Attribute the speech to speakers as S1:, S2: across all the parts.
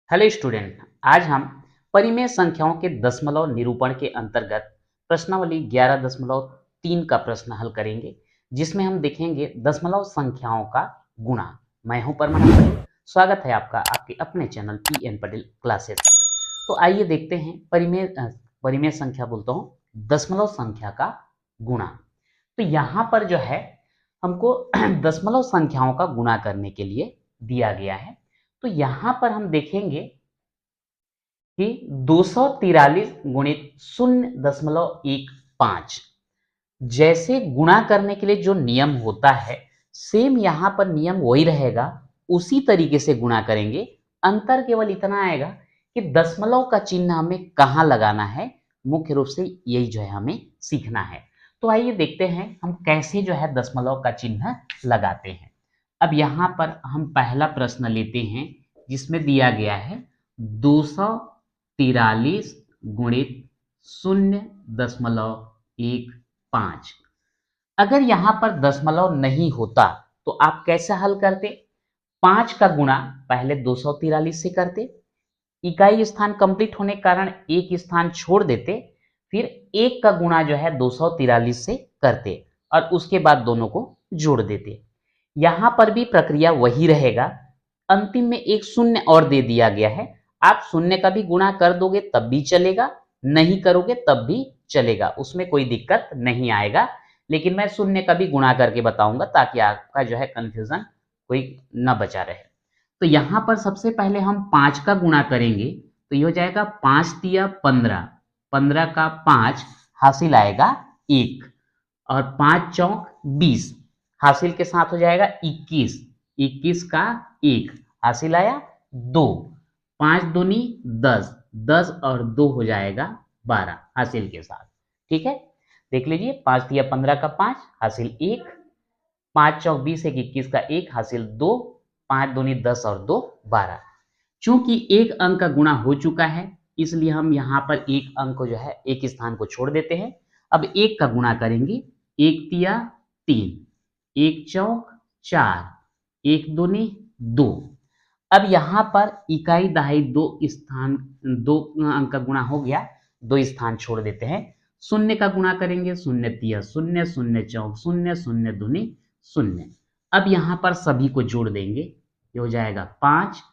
S1: Hello student, आज हम परिमेय संख्याओं के दशमलव निरूपण के अंतर्गत प्रश्नावली 11.3 का प्रश्न हल करेंगे, जिसमें हम देखेंगे दशमलव संख्याओं का गुणा। मैं हूं परमानंद पटेल। स्वागत है आपका आपके अपने चैनल पी.एन. पटेल क्लासेस पर। तो आइए देखते हैं परिमेय संख्या बोलता हूं दशमलव संख्या का गुणा। तो यहाँ पर जो है हमको दशमलव संख्याओं का गुणा करने के लिए दिया गया है। तो यहां पर हम देखेंगे कि 243 गुणित 0.15 जैसे गुणा करने के लिए जो नियम होता है, सेम यहां पर नियम वही रहेगा। उसी तरीके से गुणा करेंगे। अंतर केवल इतना आएगा कि दशमलव का चिन्ह हमें कहां लगाना है। मुख्य रूप से यही जो है हमें सीखना है। तो आइए देखते हैं हम कैसे जो है दशमलव का चिन्ह लगाते हैं। अब यहाँ पर हम पहला प्रश्न लेते हैं, जिसमें दिया गया है 243 गुणित 0.15। अगर यहाँ पर दशमलव नहीं होता तो आप कैसे हल करते? 5 का गुणा पहले 243 से करते, इकाई स्थान कंप्लीट होने के कारण एक स्थान छोड़ देते, फिर एक का गुणा जो है 243 से करते और उसके बाद दोनों को जोड़ देते। यहां पर भी प्रक्रिया वही रहेगा। अंतिम में एक शून्य और दे दिया गया है। आप शून्य का भी गुणा कर दोगे तब भी चलेगा, नहीं करोगे तब भी चलेगा, उसमें कोई दिक्कत नहीं आएगा। लेकिन मैं शून्य का भी गुणा करके बताऊंगा ताकि आपका जो है कंफ्यूजन कोई न बचा रहे। तो यहां पर सबसे पहले हम 5 का गुणा करेंगे, तो ये हो जाएगा 5 तिया 15, 15 का 5 हासिल आएगा 1 और 5 चौक 20 हासिल के साथ हो जाएगा 21, 21 का 1 हासिल आया 2, 5 दूनी 10, 10 और 2 हो जाएगा 12 हासिल के साथ। ठीक है, देख लीजिए 5 तिया 15 का 5 हासिल 1, 5 चौक 20 एक 21 का 1 हासिल 2, 5 दूनी 10 और 2 12। चूंकि एक अंक का गुणा हो चुका है, इसलिए हम यहाँ पर एक अंक को जो है एक स्थान को छोड़ देते हैं। अब एक का गुणा करेंगे, 1 तिया 3, 1 चौक 4, 1 दूनी 2। अब यहाँ पर इकाई दहाई दो अंक का गुणा हो गया, 2 स्थान छोड़ देते हैं। शून्य का गुणा करेंगे, 0 तिया 0, 0 चौक 0, 0 दूनी 0। अब यहाँ पर सभी को जोड़ देंगे, ये हो जाएगा 5,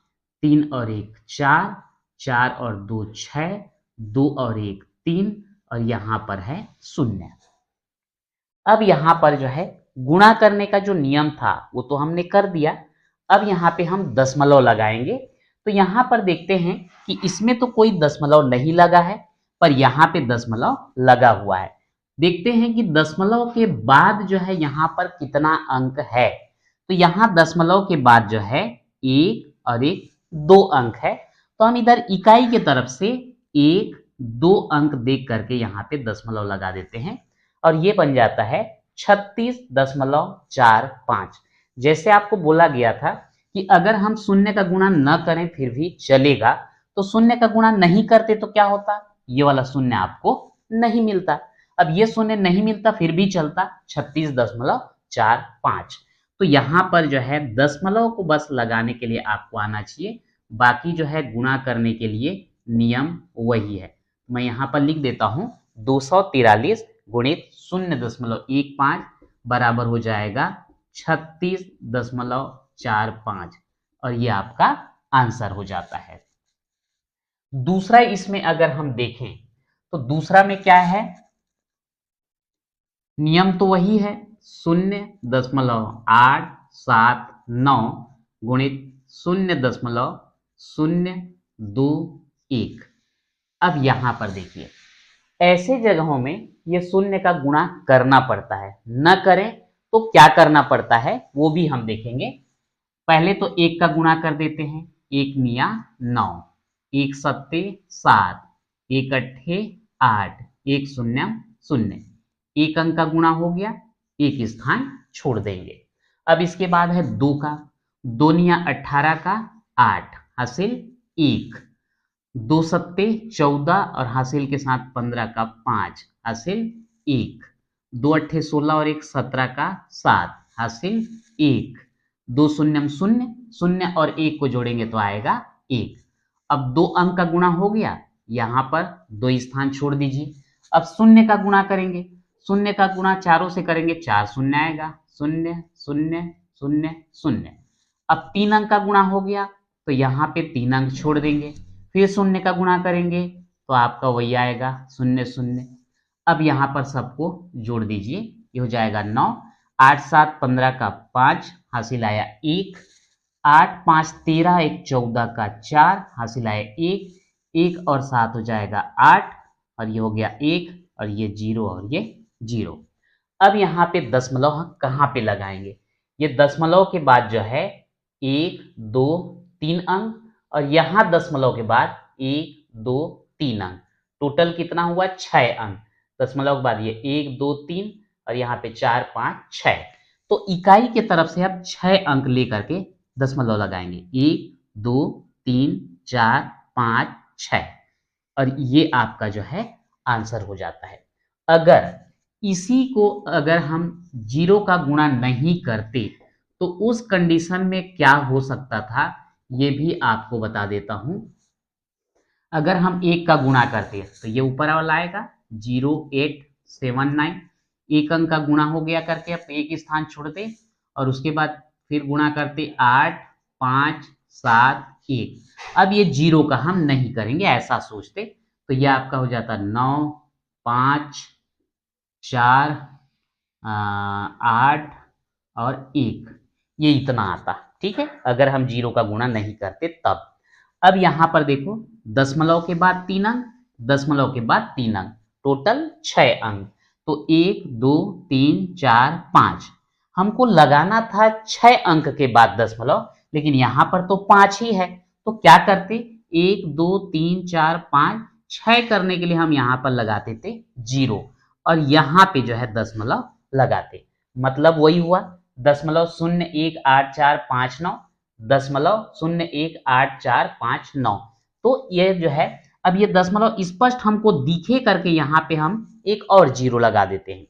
S1: 3 और 1 4, 4 और 2 6, 2 और 1 3 और यहाँ पर है 0। अब यहाँ पर जो है गुणा करने का जो नियम था वो तो हमने कर दिया। अब यहाँ पे हम दशमलव लगाएंगे। तो यहाँ पर देखते हैं कि इसमें तो कोई दशमलव नहीं लगा है, पर यहाँ पे दशमलव लगा हुआ है। देखते हैं कि दशमलव के बाद जो है यहाँ पर कितना अंक है। तो यहाँ दशमलव के बाद जो है एक और एक 2 अंक है। तो हम इधर इकाई के तरफ से 1 2 अंक देख करके यहाँ पे दशमलव लगा देते हैं और ये बन जाता है 36.45। जैसे आपको बोला गया था कि अगर हम शून्य का गुणा न करें फिर भी चलेगा, तो शून्य का गुणा नहीं करते तो क्या होता? ये वाला शून्य आपको नहीं मिलता। अब ये शून्य नहीं मिलता फिर भी चलता 36.45। तो यहाँ पर जो है दशमलव को बस लगाने के लिए आपको आना चाहिए, बाकी जो है गुणा करने के लिए नियम वही है। मैं यहाँ पर लिख देता हूँ 243 गुणित 0.15 बराबर हो जाएगा 36.45 और ये आपका आंसर हो जाता है। दूसरा इसमें अगर हम देखें तो दूसरा में क्या है, नियम तो वही है 0.879 गुणित 0.021। अब यहां पर देखिए ऐसे जगहों में ये शून्य का गुणा करना पड़ता है, न करें तो क्या करना पड़ता है वो भी हम देखेंगे। पहले तो एक का गुणा कर देते हैं, 1 निया 9, 1 सत्ते 7, 1 अट्ठे 8, 1 शून्य 0। एक अंक का गुणा हो गया, एक स्थान छोड़ देंगे। अब इसके बाद है 2 का, 2 निया 18 का 8 हासिल 1, 2 सत्ते 14 और हासिल के साथ 15 का 5 हासिल 1, 2 अट्ठे 16 और 1 17 का 7 हासिल 1, 2 शून्य 0, 0 और 1 को जोड़ेंगे तो आएगा 1। अब 2 अंक का गुणा हो गया, यहाँ पर 2 स्थान छोड़ दीजिए। अब शून्य का गुणा करेंगे, शून्य का गुणा चारों से करेंगे, 4 शून्य आएगा, 0 0 0 0। अब 3 अंक का गुणा हो गया तो यहाँ पे 3 अंक छोड़ देंगे, फिर शून्य का गुणा करेंगे तो आपका वही आएगा 0 0। अब यहाँ पर सबको जोड़ दीजिए, ये हो जाएगा 9, 8 7 15 का 5, हासिल आया 1, 8 5 13, 1 14 का 4, हासिल आया 1, 1 और 7 हो जाएगा 8, और ये हो गया 1, और ये 0 और ये 0। अब यहाँ पे दशमलव हम कहाँ पे लगाएंगे? ये दशमलव के बाद जो है 1 2 3 अंक, और यहाँ दशमलव के बाद 1 2 3 अंक, टोटल कितना हुआ? 6 अंक। दशमलव के बाद ये 1 2 3 और यहाँ पे 4 5 6, तो इकाई के तरफ से अब 6 अंक लेकर के दशमलव लगाएंगे, 1 2 3 4 5 6, और ये आपका जो है आंसर हो जाता है। अगर इसी को अगर हम 0 का गुणा नहीं करते तो उस कंडीशन में क्या हो सकता था, ये भी आपको बता देता हूं। अगर हम 1 का गुणा करते तो ये ऊपर वाला आएगा 0 8 7 9, एक अंक का गुणा हो गया करके अब एक स्थान छोड़ते, और उसके बाद फिर गुणा करते 8 5 7 1। अब ये 0 का हम नहीं करेंगे, ऐसा सोचते तो ये आपका हो जाता 9 5 4 8 और 1, ये इतना आता। ठीक है, अगर हम 0 का गुणा नहीं करते तब। अब यहां पर देखो, दशमलव के बाद 3 अंक, दशमलव के बाद 3 अंक, टोटल 6 अंक, तो 1 2 3 4 5, हमको लगाना था 6 अंक के बाद दशमलव, लेकिन यहां पर तो 5 ही है, तो क्या करते, 1 2 3 4 5, 6 करने के लिए हम यहां पर लगाते थे 0, और यहां पे जो है दशमलव लगाते, मतलब वही हुआ 0.018459, 0.018459। तो ये जो है, अब ये दशमलव स्पष्ट हमको दिखे करके यहाँ पे हम एक और 0 लगा देते हैं,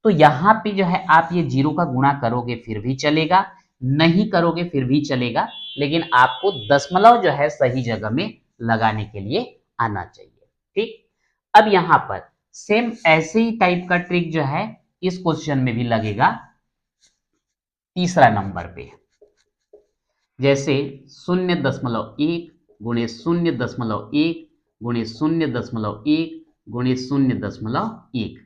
S1: तो यहाँ पे जो है आप ये 0 का गुणा करोगे फिर भी चलेगा, नहीं करोगे फिर भी चलेगा, लेकिन आपको दशमलव जो है सही जगह में लगाने के लिए आना चाहिए। ठीक, अब यहाँ पर सेम ऐसे ही टाइप का ट्रिक जो है इस क्वेश्चन में भी लगेगा तीसरा नंबर पे, जैसे 0.1 गुणे 0.1 गुणे 0.1 गुणे 0.1।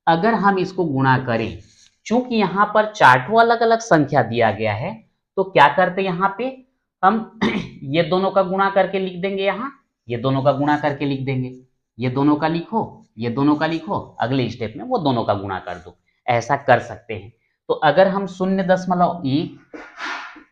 S1: अगर हम इसको गुणा करें, चूंकि यहां पर चार्टों अलग अलग संख्या दिया गया है, तो क्या करते यहां पे हम ये दोनों का गुणा करके लिख देंगे, यहां ये दोनों का गुणा करके लिख देंगे, ये दोनों का लिखो, ये दोनों का लिखो, अगले स्टेप में वो दोनों का गुणा कर दो, ऐसा कर सकते हैं। तो अगर हम 0.1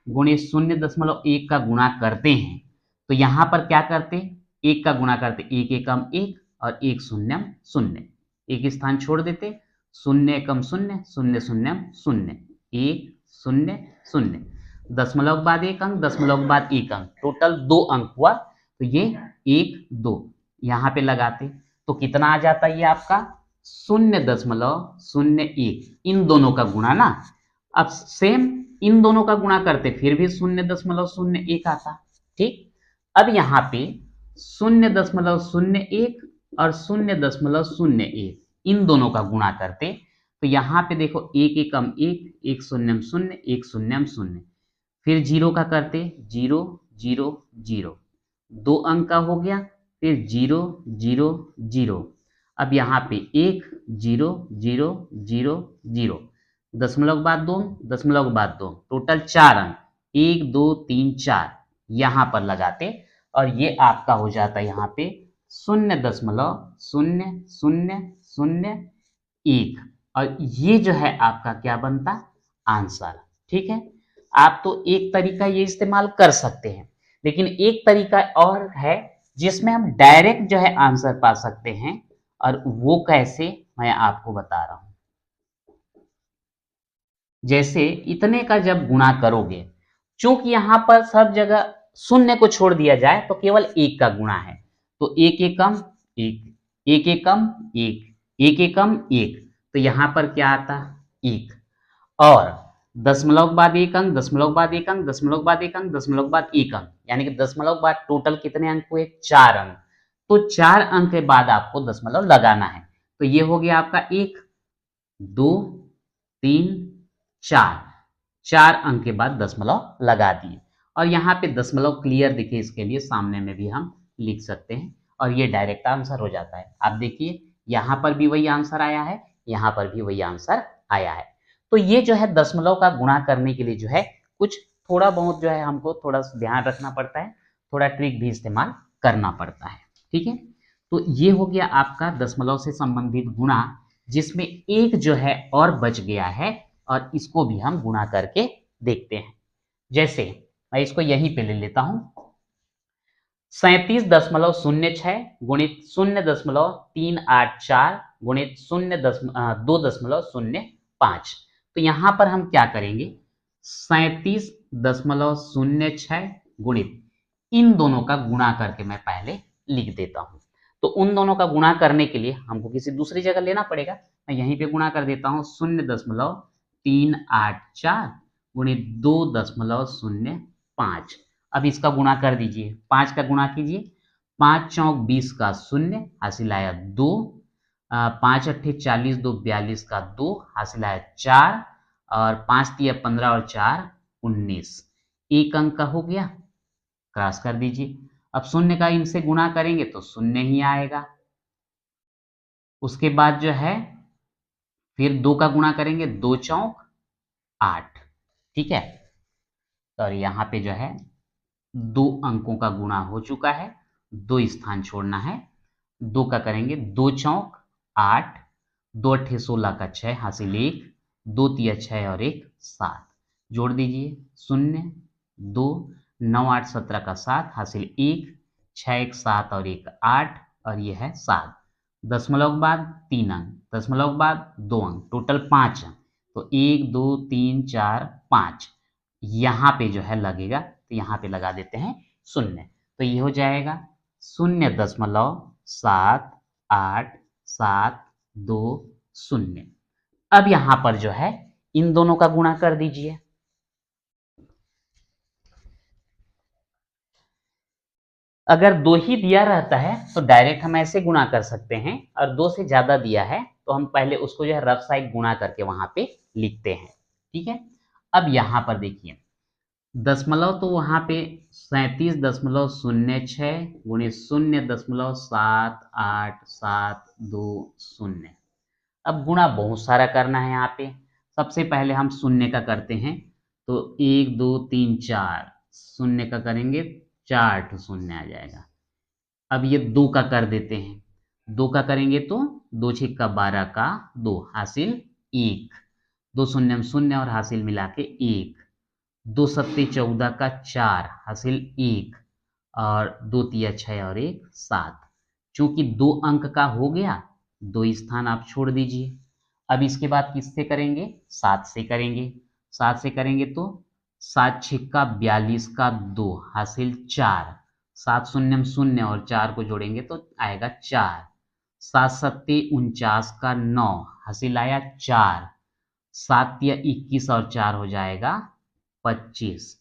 S1: गुणे 0.1 का गुणा करते हैं, तो यहां पर क्या करते, 1 का गुणा करते, 1 एकम 1 और 1 शून्यम 0, एक स्थान छोड़ देते, 0 एकम 0 0 शून्यम 0, 1 0 0, दशमलव के बाद 1 अंक, दशमलव के बाद 1 अंक, टोटल 2 अंक हुआ, तो ये 1 2 यहां पे लगाते, तो कितना आ जाता है ये आपका 0.01, इन दोनों का गुणा ना। अब सेम इन दोनों का गुणा करते फिर भी 0.01 आता। ठीक, अब यहाँ पे 0.01 और 0.01 इन दोनों का गुणा करते, तो यहाँ पे देखो 1 एकम 1 1 शून्यम 0 1 शून्यम 0, फिर 0 का करते 0 0 0, 2 अंक का हो गया, फिर 0 0 0, अब यहाँ पे 1 0 0 0 0, दशमलव के बाद 2, दशमलव के बाद 2, टोटल 4 अंक, 1 2 3 4 यहां पर लगाते, और ये आपका हो जाता है यहाँ पे 0.0001, और ये जो है आपका क्या बनता, आंसर। ठीक है, आप तो एक तरीका ये इस्तेमाल कर सकते हैं, लेकिन एक तरीका और है जिसमें हम डायरेक्ट जो है आंसर पा सकते हैं, और वो कैसे मैं आपको बता रहा हूं। जैसे इतने का जब गुणा करोगे, चूंकि यहां पर सब जगह शून्य को छोड़ दिया जाए तो केवल 1 का गुणा है, तो 1 एकम 1 1 एकम 1 1 एकम 1, तो यहां पर क्या आता 1, और दशमलव के बाद एक अंक, दशमलव के बाद एक अंक, दशमलव के बाद एक अंक, दशमलव के बाद एक अंक, यानी कि दशमलव के बाद टोटल कितने अंक हुए? 4 अंक। तो 4 अंक के बाद आपको दशमलव लगाना है। तो ये हो गया आपका 1, 2, 3, 4। 4 अंक के बाद दशमलव लगा दिए और यहाँ पे दशमलव क्लियर दिखे इसके लिए सामने में भी हम लिख सकते हैं और ये डायरेक्ट आंसर हो जाता है। आप देखिए यहाँ पर भी वही आंसर आया है, यहाँ पर भी वही आंसर आया है। तो ये जो है दशमलव का गुणा करने के लिए जो है कुछ थोड़ा बहुत जो है हमको थोड़ा ध्यान रखना पड़ता है, थोड़ा ट्रिक भी इस्तेमाल करना पड़ता है। ठीक है, तो ये हो गया आपका दशमलव से संबंधित गुणा, जिसमें एक जो है और बच गया है और इसको भी हम गुणा करके देखते हैं। जैसे मैं इसको यहीं पे ले लेता हूं, 37.06 गुणित 0.384 गुणित 2.05। तो यहां पर हम क्या करेंगे, 37.06 गुणित इन दोनों का गुणा करके मैं पहले लिख देता हूं। तो उन दोनों का गुणा करने के लिए हमको किसी दूसरी जगह लेना पड़ेगा। मैं यहीं पे गुणा कर देता हूं, 0.384 गुणित 2.05। अब इसका गुणा कर दीजिए, 5 का गुणा कीजिए, 5 चौक 20 का 0 हासिल आया 2, 5 अट्ठे 40 2 42 का 2 हासिल आया 4 और 5 तिया 15 और 4 19। एक अंक का हो गया, क्रॉस कर दीजिए। अब शून्य का इनसे गुणा करेंगे तो शून्य ही आएगा। उसके बाद जो है फिर 2 का गुणा करेंगे, 2 चौक 8। ठीक है, तो यहाँ पे जो है 2 अंकों का गुणा हो चुका है, 2 स्थान छोड़ना है। 2 का करेंगे, 2 चौक 8, 2 अट्ठे 16 का 6 हासिल 1, 2 तिया 6 और 1 7। जोड़ दीजिए, 0 2 9 8 17 का 7 हासिल 1, 6 1 7 और 1 8 और ये है 7। दशमलव के बाद 3 अंक, दशमलव के बाद 2 अंक, टोटल 5 अंक। तो 1 2 3 4 5 यहाँ पे जो है लगेगा, तो यहाँ पे लगा देते हैं 0। तो ये हो जाएगा 0.7872 अब यहाँ पर जो है इन दोनों का गुणा कर दीजिए। अगर 2 ही दिया रहता है तो डायरेक्ट हम ऐसे गुणा कर सकते हैं, और 2 से ज्यादा दिया है तो हम पहले उसको जो है रफ साइड गुणा करके वहां पे लिखते हैं। ठीक है, अब यहाँ पर देखिए दशमलव तो वहां पे 37.06 गुणित 0.7872। अब गुणा बहुत सारा करना है यहाँ पे। सबसे पहले हम शून्य का करते हैं, तो 1 2 3 4 शून्य का करेंगे, 4 ठो शून्य आ जाएगा। अब ये 2 का कर देते हैं, 2 का करेंगे तो 2 छिक्का 12 का 2 हासिल 1, 2 शून्य में शून्य और हासिल मिला के 1, 2 सत्ते 14 का 4 हासिल 1 और 2 तिया 6 और 1 7। चूंकि 2 अंक का हो गया, 2 स्थान आप छोड़ दीजिए। अब इसके बाद किससे करेंगे, 7 से करेंगे। 7 से करेंगे तो 7 छिक्का 42 का 2 हासिल 4, 7 शून्य में शून्य और 4 को जोड़ेंगे तो आएगा 4, 7 सत्ते 49 का 9 हासिल आया 4, 7 या 21 और 4 हो जाएगा 25।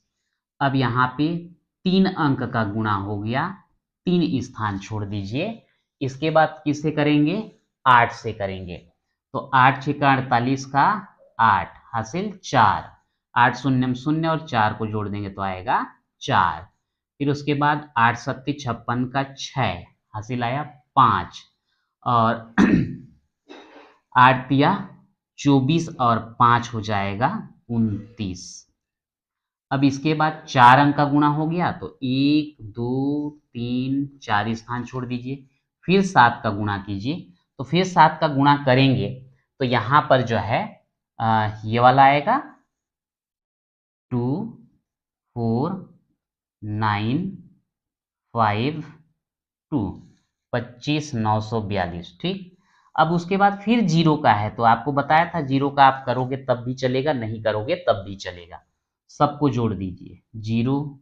S1: अब यहाँ पे 3 अंक का गुणा हो गया, 3 स्थान छोड़ दीजिए। इसके बाद किससे करेंगे, 8 से करेंगे। तो 8 छिक्का 48 का 8 हासिल 4, 8 शून्य में शून्य और 4 को जोड़ देंगे तो आएगा 4। फिर उसके बाद 8 सत्ती 56 का 6 हासिल आया 5 और 8 तिया 24 और 5 हो जाएगा 29। अब इसके बाद 4 अंक का गुणा हो गया, तो 1 2 3 4 स्थान छोड़ दीजिए। फिर 7 का गुणा कीजिए, तो फिर 7 का गुणा करेंगे तो यहाँ पर जो है ये वाला आएगा 2 4 9 5 2 25 942। ठीक, अब उसके बाद फिर 0 का है, तो आपको बताया था 0 का आप करोगे तब भी चलेगा, नहीं करोगे तब भी चलेगा। सबको जोड़ दीजिए, 0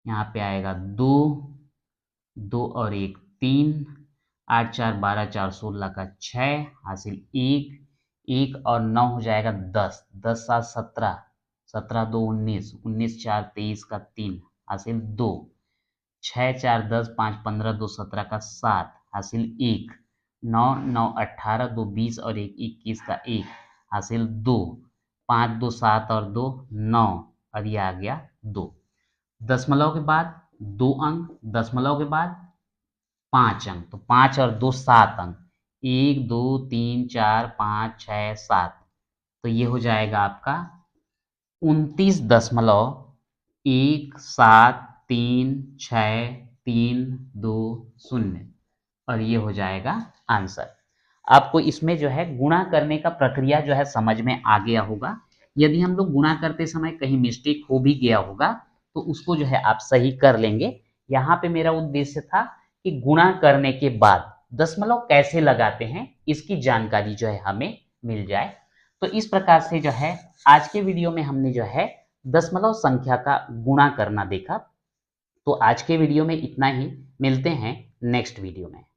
S1: यहाँ पे आएगा 2 2 और 1 3, 8 4 12 4 16 का 6 हासिल 1, 1 और 9 हो जाएगा 10, 10 7 17, 17 2 19, 19 4 23 का 3 हासिल 2, 6 4 10 5 15 2 17 का 7 हासिल 1, 9 9 18 2 20 और 1 21 का 1 हासिल 2, 5 2 7 और 2 9 और ये आ गया 2। दशमलव के बाद 2 अंक, दशमलव के बाद 5 अंक, तो 5 और 2 7 अंक, 1 2 3 4 5 6 7, तो ये हो जाएगा आपका 29.173632 और ये हो जाएगा आंसर। आपको इसमें जो है गुणा करने का प्रक्रिया जो है समझ में आ गया होगा। यदि हम लोग गुणा करते समय कहीं मिस्टेक हो भी गया होगा तो उसको जो है आप सही कर लेंगे। यहाँ पे मेरा उद्देश्य था कि गुणा करने के बाद दशमलव कैसे लगाते हैं इसकी जानकारी जो है हमें मिल जाए। तो इस प्रकार से जो है आज के वीडियो में हमने जो है दशमलव संख्या का गुणा करना देखा। तो आज के वीडियो में इतना ही, मिलते हैं नेक्स्ट वीडियो में।